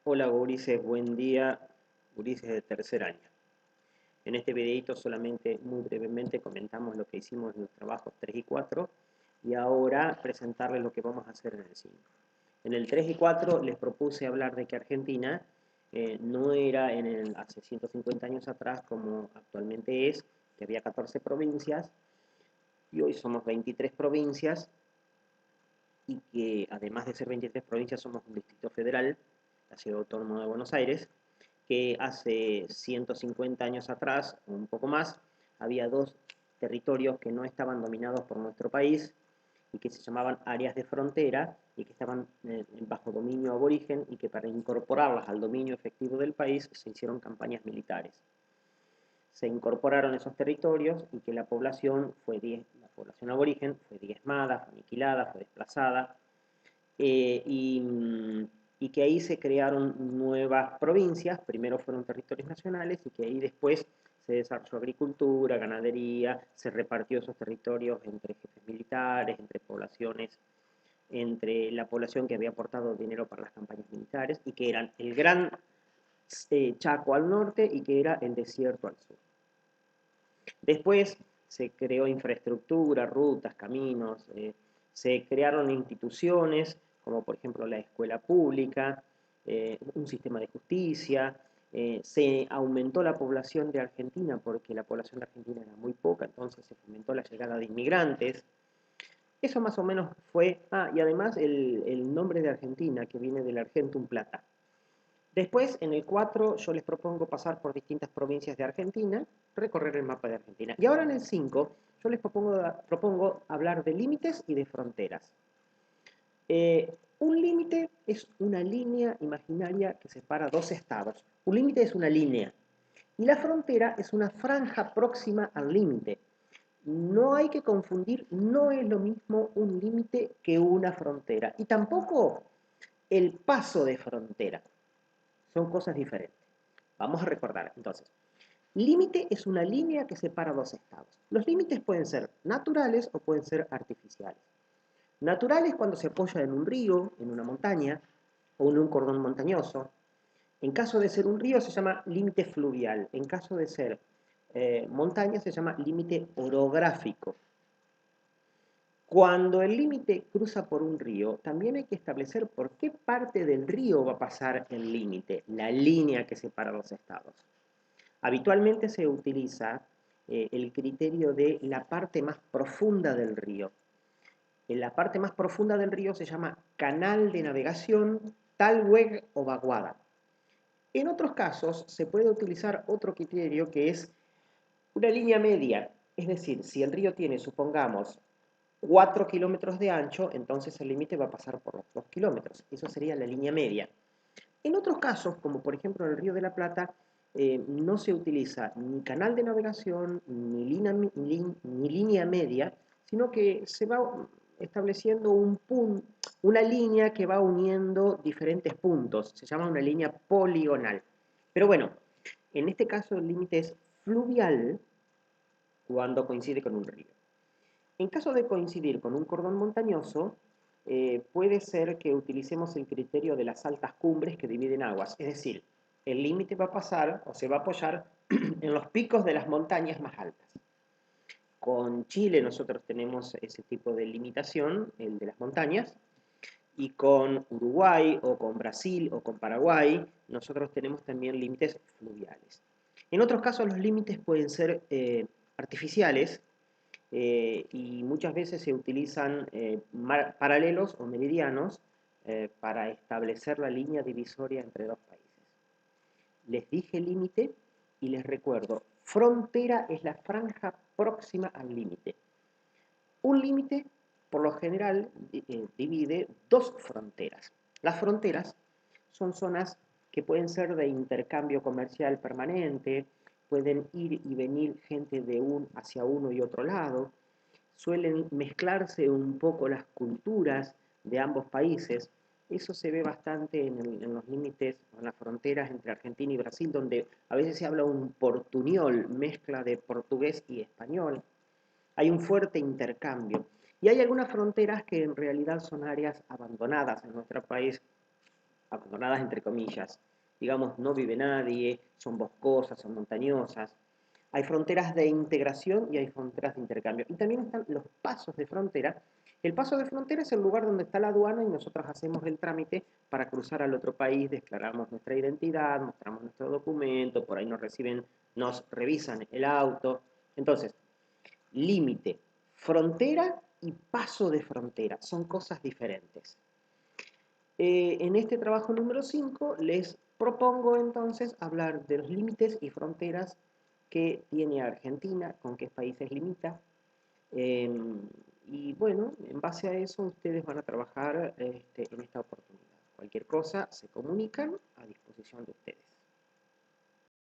Hola gurises, buen día, gurises de tercer año. En este videito solamente muy brevemente comentamos lo que hicimos en los trabajos 3 y 4 y ahora presentarles lo que vamos a hacer en el 5. En el 3 y 4 les propuse hablar de que Argentina no era hace 150 años atrás como actualmente es, que había 14 provincias y hoy somos 23 provincias y que además de ser 23 provincias somos un distrito federal, la Ciudad Autónoma de Buenos Aires, que hace 150 años atrás, un poco más, había dos territorios que no estaban dominados por nuestro país y que se llamaban áreas de frontera y que estaban bajo dominio aborigen y que para incorporarlas al dominio efectivo del país se hicieron campañas militares. Se incorporaron esos territorios y que la población aborigen fue diezmada, fue aniquilada, fue desplazada, eh, y, y que ahí se crearon nuevas provincias, primero fueron territorios nacionales y que ahí después se desarrolló agricultura, ganadería, se repartió esos territorios entre jefes militares, entre poblaciones, entre la población que había aportado dinero para las campañas militares y que eran el gran Chaco al norte y que era el desierto al sur. Después se creó infraestructura, rutas, caminos, se crearon instituciones, como por ejemplo la escuela pública, un sistema de justicia, se aumentó la población de Argentina porque la población de Argentina era muy poca, entonces se fomentó la llegada de inmigrantes. Eso más o menos fue, y además el nombre de Argentina, que viene del Argentum Plata. Después, en el 4, yo les propongo pasar por distintas provincias de Argentina, recorrer el mapa de Argentina. Y ahora en el 5, yo les propongo hablar de límites y de fronteras. Un límite es una línea imaginaria que separa dos estados. Un límite es una línea. Y la frontera es una franja próxima al límite. No hay que confundir, no es lo mismo un límite que una frontera. Y tampoco el paso de frontera. Son cosas diferentes. Vamos a recordar, entonces. Límite es una línea que separa dos estados. Los límites pueden ser naturales o pueden ser artificiales. Naturales cuando se apoya en un río, en una montaña o en un cordón montañoso. En caso de ser un río se llama límite fluvial. En caso de ser montaña se llama límite orográfico. Cuando el límite cruza por un río, también hay que establecer por qué parte del río va a pasar el límite, la línea que separa los estados. Habitualmente se utiliza el criterio de la parte más profunda del río. En la parte más profunda del río se llama canal de navegación, talweg o vaguada. En otros casos se puede utilizar otro criterio que es una línea media. Es decir, si el río tiene, supongamos, 4 kilómetros de ancho, entonces el límite va a pasar por los 2 kilómetros. Eso sería la línea media. En otros casos, como por ejemplo en el Río de la Plata, no se utiliza ni canal de navegación ni línea media, sino que se va estableciendo una línea que va uniendo diferentes puntos. Se llama una línea poligonal. Pero bueno, en este caso el límite es fluvial cuando coincide con un río. En caso de coincidir con un cordón montañoso, puede ser que utilicemos el criterio de las altas cumbres que dividen aguas, es decir, el límite va a pasar o se va a apoyar en los picos de las montañas más altas. Con Chile nosotros tenemos ese tipo de limitación, el de las montañas, y con Uruguay o con Brasil o con Paraguay nosotros tenemos también límites fluviales. En otros casos los límites pueden ser artificiales, y muchas veces se utilizan paralelos o meridianos para establecer la línea divisoria entre dos países. Les dije límite y les recuerdo, frontera es la franja próxima al límite. Un límite, por lo general, divide dos fronteras. Las fronteras son zonas que pueden ser de intercambio comercial permanente, pueden ir y venir gente de hacia uno y otro lado, suelen mezclarse un poco las culturas de ambos países. Eso se ve bastante en los límites, en las fronteras entre Argentina y Brasil, donde a veces se habla un portuñol, mezcla de portugués y español. Hay un fuerte intercambio. Y hay algunas fronteras que en realidad son áreas abandonadas en nuestro país, abandonadas entre comillas, digamos, no vive nadie, son boscosas, son montañosas. Hay fronteras de integración y hay fronteras de intercambio. Y también están los pasos de frontera. El paso de frontera es el lugar donde está la aduana y nosotros hacemos el trámite para cruzar al otro país, declaramos nuestra identidad, mostramos nuestro documento, por ahí nos reciben, nos revisan el auto. Entonces, límite, frontera y paso de frontera, son cosas diferentes. En este trabajo número 5 les propongo entonces hablar de los límites y fronteras que tiene Argentina, con qué países limita. Eh, y bueno, en base a eso ustedes van a trabajar en esta oportunidad. Cualquier cosa se comunican a disposición de ustedes.